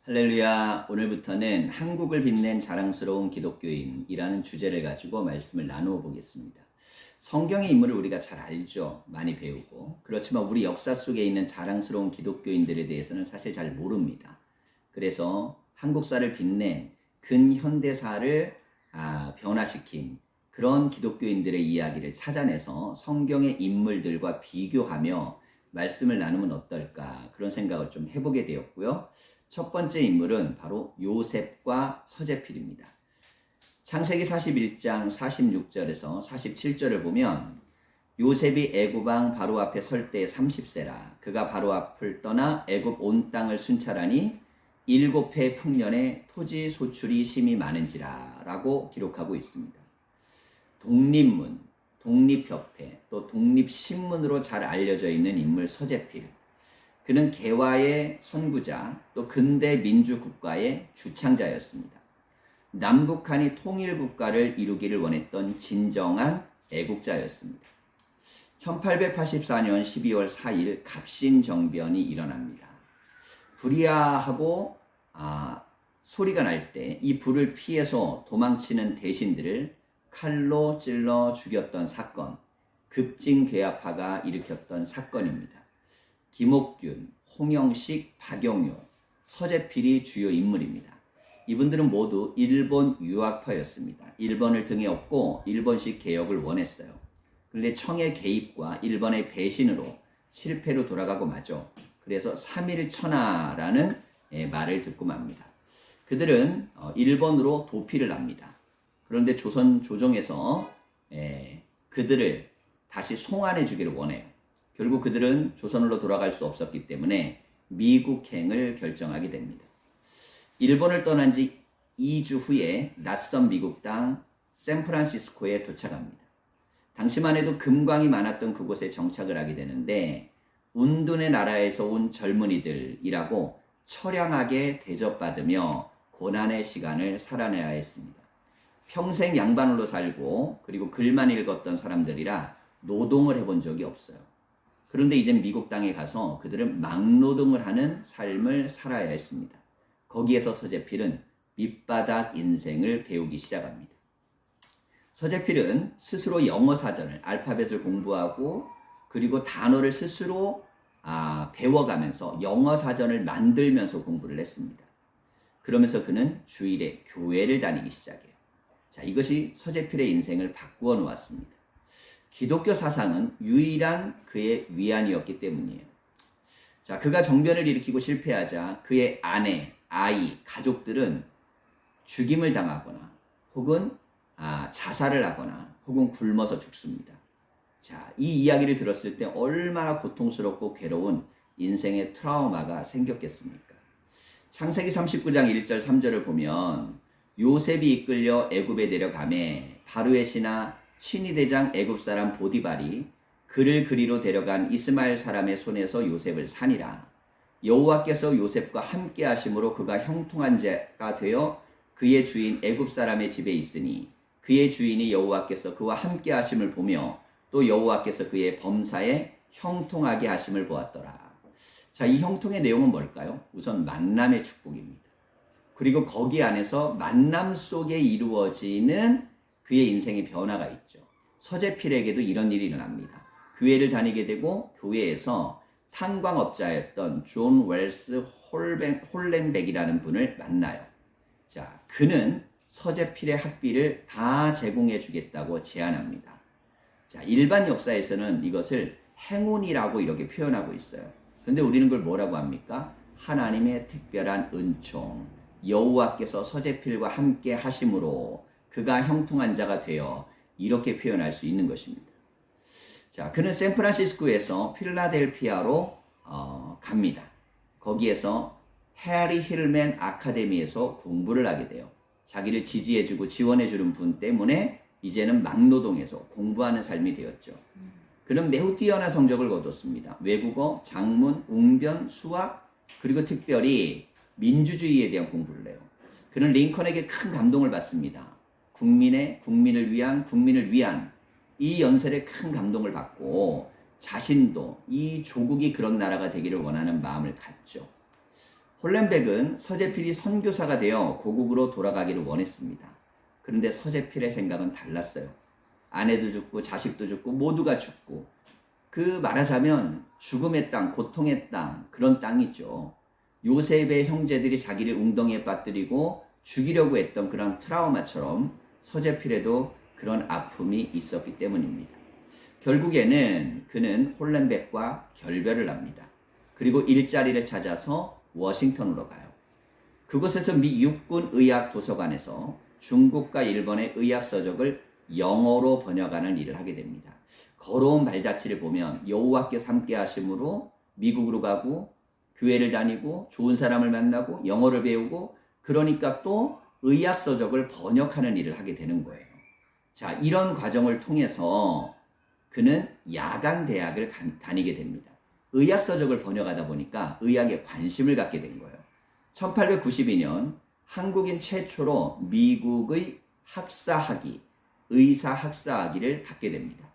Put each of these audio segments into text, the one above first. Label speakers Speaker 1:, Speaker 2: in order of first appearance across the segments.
Speaker 1: 할렐루야. 오늘부터는 한국을 빛낸 자랑스러운 기독교인이라는 주제를 가지고 말씀을 나누어 보겠습니다. 성경의 인물을 우리가 잘 알죠. 많이 배우고. 그렇지만 우리 역사 속에 있는 자랑스러운 기독교인들에 대해서는 사실 잘 모릅니다. 그래서 한국사를 빛낸 근현대사를 변화시킨 그런 기독교인들의 이야기를 찾아내서 성경의 인물들과 비교하며 말씀을 나누면 어떨까, 그런 생각을 좀 해보게 되었고요. 첫 번째 인물은 바로 요셉과 서재필입니다. 창세기 41장 46절에서 47절을 보면 요셉이 애굽 왕 바로 앞에 설 때 30세라. 그가 바로 앞을 떠나 애굽 온 땅을 순찰하니 7해 풍년에 토지 소출이 심히 많은지라 라고 기록하고 있습니다. 독립문, 독립협회, 또 독립신문으로 잘 알려져 있는 인물 서재필. 그는 개화의 선구자, 또 근대 민주국가의 주창자였습니다. 남북한이 통일국가를 이루기를 원했던 진정한 애국자였습니다. 1884년 12월 4일 갑신정변이 일어납니다. 불이야하고 소리가 날 때 이 불을 피해서 도망치는 대신들을 칼로 찔러 죽였던 사건, 급진괴합파가 일으켰던 사건입니다. 김옥균, 홍영식, 박영효, 서재필이 주요 인물입니다. 이분들은 모두 일본 유학파였습니다. 일본을 등에 업고 일본식 개혁을 원했어요. 그런데 청의 개입과 일본의 배신으로 실패로 돌아가고 마죠. 그래서 3.1천하라는 말을 듣고 맙니다. 그들은 일본으로 도피를 합니다. 그런데 조선 조정에서 그들을 다시 송환해 주기를 원해요. 결국 그들은 조선으로 돌아갈 수 없었기 때문에 미국행을 결정하게 됩니다. 일본을 떠난 지 2주 후에 낯선 미국 땅 샌프란시스코에 도착합니다. 당시만 해도 금광이 많았던 그곳에 정착을 하게 되는데 운둔의 나라에서 온 젊은이들이라고 처량하게 대접받으며 고난의 시간을 살아내야 했습니다. 평생 양반으로 살고 그리고 글만 읽었던 사람들이라 노동을 해본 적이 없어요. 그런데 이제 미국 땅에 가서 그들은 막노동을 하는 삶을 살아야 했습니다. 거기에서 서재필은 밑바닥 인생을 배우기 시작합니다. 서재필은 스스로 영어 사전을, 알파벳을 공부하고 그리고 단어를 스스로 배워가면서 영어 사전을 만들면서 공부를 했습니다. 그러면서 그는 주일에 교회를 다니기 시작해요. 자, 이것이 서재필의 인생을 바꾸어 놓았습니다. 기독교 사상은 유일한 그의 위안이었기 때문이에요. 자, 그가 정변을 일으키고 실패하자 그의 아내, 아이, 가족들은 죽임을 당하거나 혹은 자살을 하거나 혹은 굶어서 죽습니다. 자, 이 이야기를 들었을 때 얼마나 고통스럽고 괴로운 인생의 트라우마가 생겼겠습니까? 창세기 39장 1절 3절을 보면 요셉이 이끌려 애굽에 내려가매 바로의 신하 친위대장 애굽 사람 보디발이 그를 그리로 데려간 이스마엘 사람의 손에서 요셉을 산이라. 여호와께서 요셉과 함께 하심으로 그가 형통한 자가 되어 그의 주인 애굽 사람의 집에 있으니 그의 주인이 여호와께서 그와 함께 하심을 보며 또 여호와께서 그의 범사에 형통하게 하심을 보았더라. 자, 이 형통의 내용은 뭘까요? 우선 만남의 축복입니다. 그리고 거기 안에서 만남 속에 이루어지는 그의 인생의 변화가 있죠. 서재필에게도 이런 일이 일어납니다. 교회를 다니게 되고 교회에서 탄광업자였던 존 웰스 홀렌백이라는 분을 만나요. 자, 그는 서재필의 학비를 다 제공해 주겠다고 제안합니다. 자, 일반 역사에서는 이것을 행운이라고 이렇게 표현하고 있어요. 그런데 우리는 그걸 뭐라고 합니까? 하나님의 특별한 은총, 여호와께서 서재필과 함께 하심으로 그가 형통한 자가 되어 이렇게 표현할 수 있는 것입니다. 자, 그는 샌프란시스코에서 필라델피아로 갑니다. 거기에서 해리 힐맨 아카데미에서 공부를 하게 돼요. 자기를 지지해주고 지원해주는 분 때문에 이제는 막노동에서 공부하는 삶이 되었죠. 그는 매우 뛰어난 성적을 거뒀습니다. 외국어, 장문, 웅변, 수학, 그리고 특별히 민주주의에 대한 공부를 해요. 그는 링컨에게 큰 감동을 받습니다. 국민을 위한 이 연설에 큰 감동을 받고 자신도 이 조국이 그런 나라가 되기를 원하는 마음을 갖죠. 홀렌백은 서재필이 선교사가 되어 고국으로 돌아가기를 원했습니다. 그런데 서재필의 생각은 달랐어요. 아내도 죽고 자식도 죽고 모두가 죽고, 그 말하자면 죽음의 땅, 고통의 땅, 그런 땅이죠. 요셉의 형제들이 자기를 웅덩이에 빠뜨리고 죽이려고 했던 그런 트라우마처럼 서재필에도 그런 아픔이 있었기 때문입니다. 결국에는 그는 홀렌백과 결별을 합니다. 그리고 일자리를 찾아서 워싱턴으로 가요. 그곳에서 미 육군 의학 도서관에서 중국과 일본의 의학 서적을 영어로 번역하는 일을 하게 됩니다. 걸어온 발자취를 보면 여호와께서 함께 하심으로 미국으로 가고 교회를 다니고 좋은 사람을 만나고 영어를 배우고, 그러니까 또 의학 서적을 번역하는 일을 하게 되는 거예요. 자, 이런 과정을 통해서 그는 야간 대학을 다니게 됩니다. 의학 서적을 번역하다 보니까 의학에 관심을 갖게 된 거예요. 1892년 한국인 최초로 미국의 학사학위, 의사 학사학위를 받게 됩니다.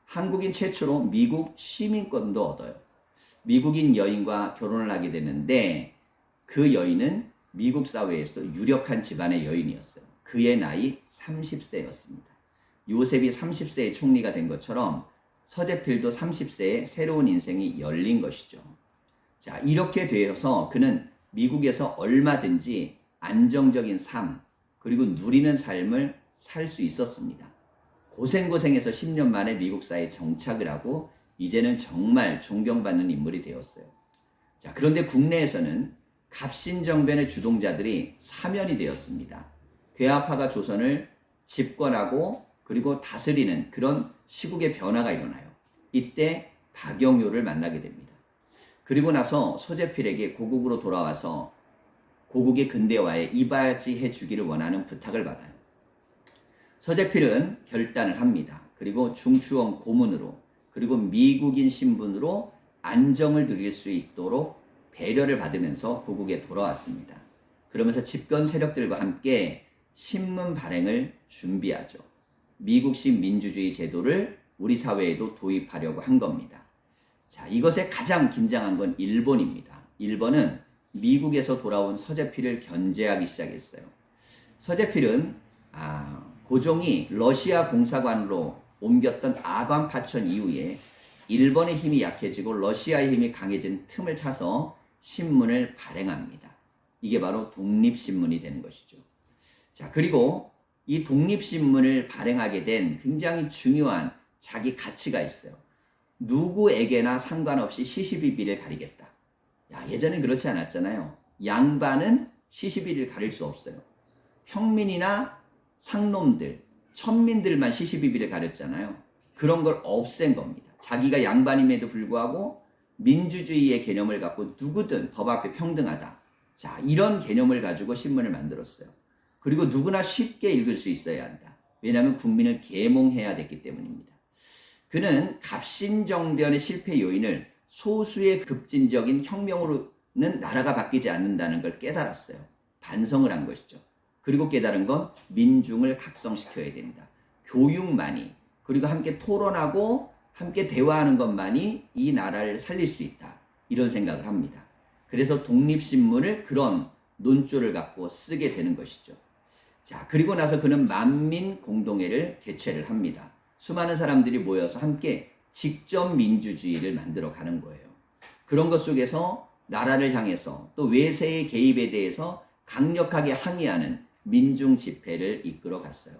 Speaker 1: 한국인 최초로 미국 시민권도 얻어요. 미국인 여인과 결혼을 하게 되는데 그 여인은 미국 사회에서 유력한 집안의 여인이었어요. 그의 나이 30세였습니다. 요셉이 30세에 총리가 된 것처럼 서재필도 30세에 새로운 인생이 열린 것이죠. 자, 이렇게 되어서 그는 미국에서 얼마든지 안정적인 삶, 그리고 누리는 삶을 살 수 있었습니다. 고생고생해서 10년 만에 미국 사회에 정착을 하고 이제는 정말 존경받는 인물이 되었어요. 자, 그런데 국내에서는 갑신정변의 주동자들이 사면이 되었습니다. 괴아파가 조선을 집권하고 그리고 다스리는 그런 시국의 변화가 일어나요. 이때 박영효를 만나게 됩니다. 그리고 나서 서재필에게 고국으로 돌아와서 고국의 근대화에 이바지해 주기를 원하는 부탁을 받아요. 서재필은 결단을 합니다. 그리고 중추원 고문으로, 그리고 미국인 신분으로 안정을 누릴 수 있도록 배려를 받으면서 고국에 돌아왔습니다. 그러면서 집권 세력들과 함께 신문 발행을 준비하죠. 미국식 민주주의 제도를 우리 사회에도 도입하려고 한 겁니다. 자, 이것에 가장 긴장한 건 일본입니다. 일본은 미국에서 돌아온 서재필을 견제하기 시작했어요. 서재필은 고종이 러시아 공사관으로 옮겼던 아관 파천 이후에 일본의 힘이 약해지고 러시아의 힘이 강해진 틈을 타서 신문을 발행합니다. 이게 바로 독립신문이 되는 것이죠. 자, 그리고 이 독립신문을 발행하게 된 굉장히 중요한 자기 가치가 있어요. 누구에게나 상관없이 시시비비를 가리겠다. 야, 예전엔 그렇지 않았잖아요. 양반은 시시비를 가릴 수 없어요. 평민이나 상놈들, 천민들만 시시비비를 가렸잖아요. 그런 걸 없앤 겁니다. 자기가 양반임에도 불구하고 민주주의의 개념을 갖고 누구든 법 앞에 평등하다. 자, 이런 개념을 가지고 신문을 만들었어요. 그리고 누구나 쉽게 읽을 수 있어야 한다. 왜냐하면 국민을 계몽해야 됐기 때문입니다. 그는 갑신정변의 실패 요인을 소수의 급진적인 혁명으로는 나라가 바뀌지 않는다는 걸 깨달았어요. 반성을 한 것이죠. 그리고 깨달은 건 민중을 각성시켜야 된다. 교육만이, 그리고 함께 토론하고 함께 대화하는 것만이 이 나라를 살릴 수 있다. 이런 생각을 합니다. 그래서 독립신문을 그런 논조를 갖고 쓰게 되는 것이죠. 자, 그리고 나서 그는 만민공동회를 개최를 합니다. 수많은 사람들이 모여서 함께 직접 민주주의를 만들어 가는 거예요. 그런 것 속에서 나라를 향해서 또 외세의 개입에 대해서 강력하게 항의하는 민중 집회를 이끌어 갔어요.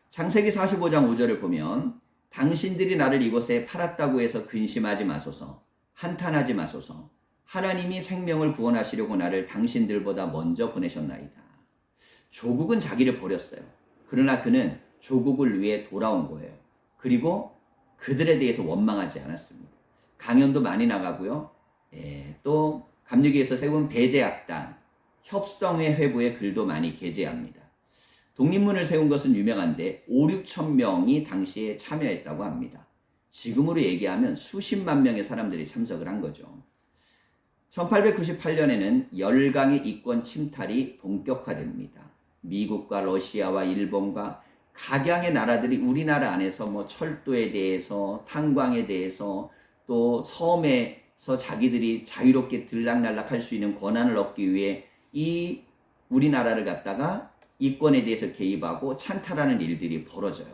Speaker 1: 창세기 45장 5절을 보면 당신들이 나를 이곳에 팔았다고 해서 근심하지 마소서, 한탄하지 마소서. 하나님이 생명을 구원하시려고 나를 당신들보다 먼저 보내셨나이다. 조국은 자기를 버렸어요. 그러나 그는 조국을 위해 돌아온 거예요. 그리고 그들에 대해서 원망하지 않았습니다. 강연도 많이 나가고요. 또 감리교에서 세운 배제학당, 협성회 회부의 글도 많이 게재합니다. 독립문을 세운 것은 유명한데 5, 6천 명이 당시에 참여했다고 합니다. 지금으로 얘기하면 수십만 명의 사람들이 참석을 한 거죠. 1898년에는 열강의 이권 침탈이 본격화됩니다. 미국과 러시아와 일본과 각양의 나라들이 우리나라 안에서 철도에 대해서, 탄광에 대해서, 또 섬의 자기들이 자유롭게 들락날락할 수 있는 권한을 얻기 위해 이 우리나라를 갖다가 이권에 대해서 개입하고 찬탈하는 일들이 벌어져요.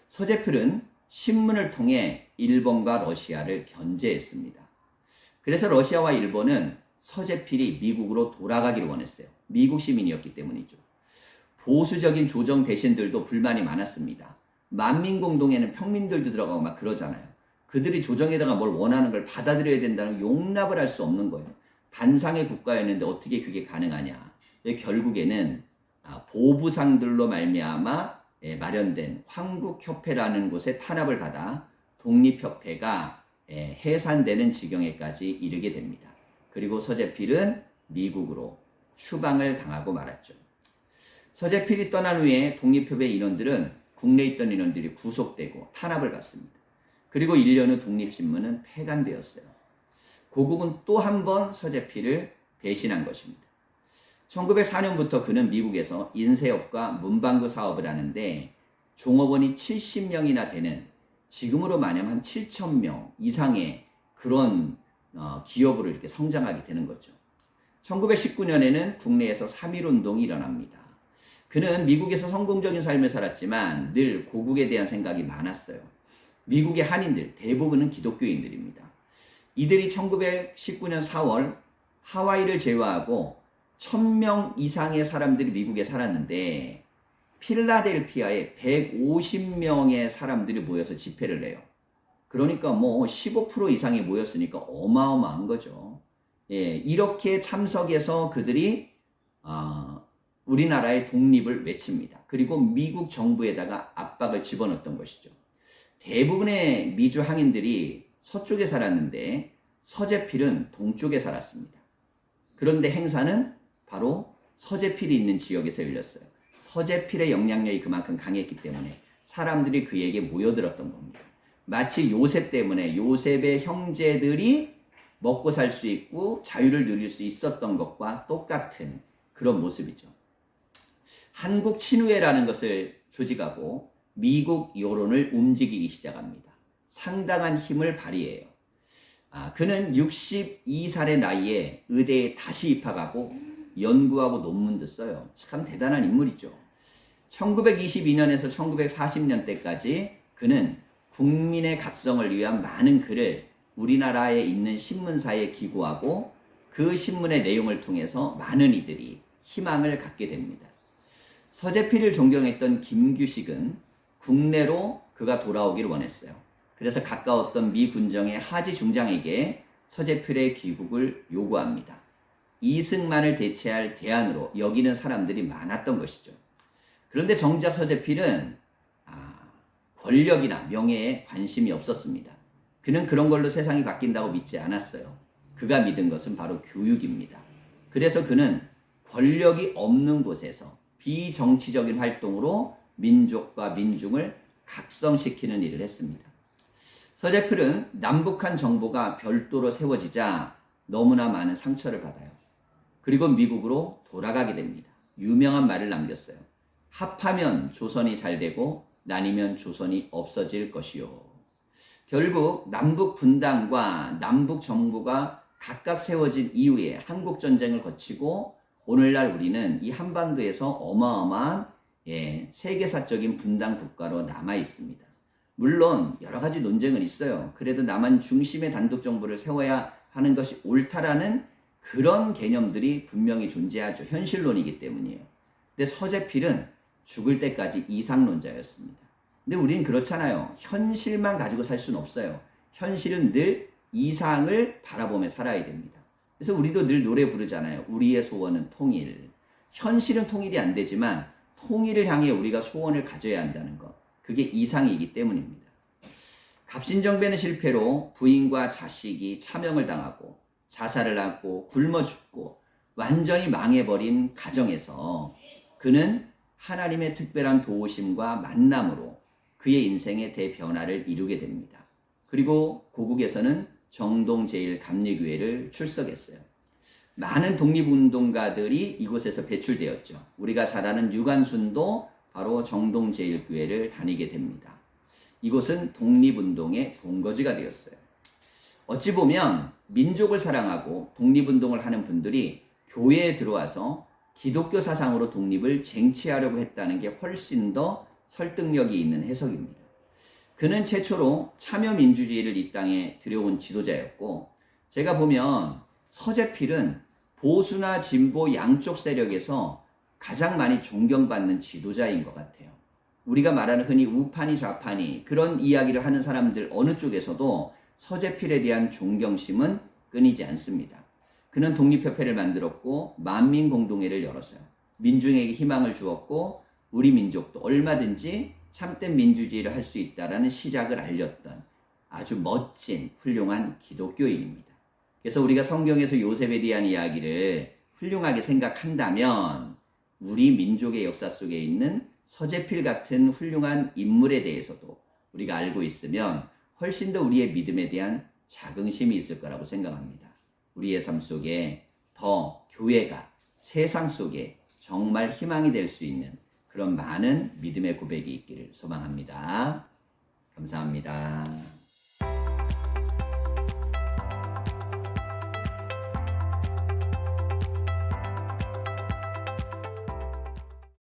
Speaker 1: 서재필은 신문을 통해 일본과 러시아를 견제했습니다. 그래서 러시아와 일본은 서재필이 미국으로 돌아가기를 원했어요. 미국 시민이었기 때문이죠. 보수적인 조정 대신들도 불만이 많았습니다. 만민공동에는 평민들도 들어가고 막 그러잖아요. 그들이 조정에다가 뭘 원하는 걸 받아들여야 된다는 용납을 할 수 없는 거예요. 반상의 국가였는데 어떻게 그게 가능하냐. 결국에는 보부상들로 말미암아 마련된 황국협회라는 곳에 탄압을 받아 독립협회가 해산되는 지경에까지 이르게 됩니다. 그리고 서재필은 미국으로 추방을 당하고 말았죠. 서재필이 떠난 후에 독립협회 인원들은 국내에 있던 인원들이 구속되고 탄압을 받습니다. 그리고 1년 후 독립신문은 폐간되었어요. 고국은 또 한 번 서재필을 배신한 것입니다. 1904년부터 그는 미국에서 인쇄업과 문방구 사업을 하는데 종업원이 70명이나 되는, 지금으로 말하면 한 7,000명 이상의 그런 기업으로 이렇게 성장하게 되는 거죠. 1919년에는 국내에서 3.1운동이 일어납니다. 그는 미국에서 성공적인 삶을 살았지만 늘 고국에 대한 생각이 많았어요. 미국의 한인들 대부분은 기독교인들입니다. 이들이 1919년 4월 하와이를 제외하고 1,000명 이상의 사람들이 미국에 살았는데 필라델피아에 150명의 사람들이 모여서 집회를 해요. 그러니까 뭐 15% 이상이 모였으니까 어마어마한 거죠. 이렇게 참석해서 그들이 우리나라의 독립을 외칩니다. 그리고 미국 정부에다가 압박을 집어넣었던 것이죠. 대부분의 미주 항인들이 서쪽에 살았는데 서재필은 동쪽에 살았습니다. 그런데 행사는 바로 서재필이 있는 지역에서 열렸어요. 서재필의 영향력이 그만큼 강했기 때문에 사람들이 그에게 모여들었던 겁니다. 마치 요셉 때문에 요셉의 형제들이 먹고 살 수 있고 자유를 누릴 수 있었던 것과 똑같은 그런 모습이죠. 한국 친우회라는 것을 조직하고 미국 여론을 움직이기 시작합니다. 상당한 힘을 발휘해요. 그는 62살의 나이에 의대에 다시 입학하고 연구하고 논문도 써요. 참 대단한 인물이죠. 1922년에서 1940년대까지 그는 국민의 각성을 위한 많은 글을 우리나라에 있는 신문사에 기고하고 그 신문의 내용을 통해서 많은 이들이 희망을 갖게 됩니다. 서재필을 존경했던 김규식은 국내로 그가 돌아오기를 원했어요. 그래서 가까웠던 미 군정의 하지 중장에게 서재필의 귀국을 요구합니다. 이승만을 대체할 대안으로 여기는 사람들이 많았던 것이죠. 그런데 정작 서재필은 권력이나 명예에 관심이 없었습니다. 그는 그런 걸로 세상이 바뀐다고 믿지 않았어요. 그가 믿은 것은 바로 교육입니다. 그래서 그는 권력이 없는 곳에서 비정치적인 활동으로 민족과 민중을 각성시키는 일을 했습니다. 서재필은 남북한 정부가 별도로 세워지자 너무나 많은 상처를 받아요. 그리고 미국으로 돌아가게 됩니다. 유명한 말을 남겼어요. 합하면 조선이 잘 되고 나뉘면 조선이 없어질 것이요. 결국 남북 분단과 남북 정부가 각각 세워진 이후에 한국 전쟁을 거치고 오늘날 우리는 이 한반도에서 어마어마한 세계사적인 분단 국가로 남아 있습니다. 물론 여러 가지 논쟁은 있어요. 그래도 남한 중심의 단독 정부를 세워야 하는 것이 옳다라는 그런 개념들이 분명히 존재하죠. 현실론이기 때문이에요. 근데 서재필은 죽을 때까지 이상론자였습니다. 근데 우리는 그렇잖아요. 현실만 가지고 살 수는 없어요. 현실은 늘 이상을 바라보며 살아야 됩니다. 그래서 우리도 늘 노래 부르잖아요. 우리의 소원은 통일. 현실은 통일이 안 되지만 통일을 향해 우리가 소원을 가져야 한다는 것. 그게 이상이기 때문입니다. 갑신정변의 실패로 부인과 자식이 차명을 당하고 자살을 하고 굶어 죽고 완전히 망해버린 가정에서 그는 하나님의 특별한 도우심과 만남으로 그의 인생의 대변화를 이루게 됩니다. 그리고 고국에서는 정동제일감리교회를 출석했어요. 많은 독립운동가들이 이곳에서 배출되었죠. 우리가 잘 아는 유관순도 바로 정동제일교회를 다니게 됩니다. 이곳은 독립운동의 본거지가 되었어요. 어찌 보면 민족을 사랑하고 독립운동을 하는 분들이 교회에 들어와서 기독교 사상으로 독립을 쟁취하려고 했다는 게 훨씬 더 설득력이 있는 해석입니다. 그는 최초로 참여민주주의를 이 땅에 들여온 지도자였고, 제가 보면 서재필은 보수나 진보 양쪽 세력에서 가장 많이 존경받는 지도자인 것 같아요. 우리가 말하는 흔히 우파니 좌파니 그런 이야기를 하는 사람들 어느 쪽에서도 서재필에 대한 존경심은 끊이지 않습니다. 그는 독립협회를 만들었고 만민공동회를 열었어요. 민중에게 희망을 주었고 우리 민족도 얼마든지 참된 민주주의를 할 수 있다라는 시작을 알렸던 아주 멋진 훌륭한 기독교인입니다. 그래서 우리가 성경에서 요셉에 대한 이야기를 훌륭하게 생각한다면 우리 민족의 역사 속에 있는 서재필 같은 훌륭한 인물에 대해서도 우리가 알고 있으면 훨씬 더 우리의 믿음에 대한 자긍심이 있을 거라고 생각합니다. 우리의 삶 속에 더 교회가 세상 속에 정말 희망이 될 수 있는 그런 많은 믿음의 고백이 있기를 소망합니다. 감사합니다.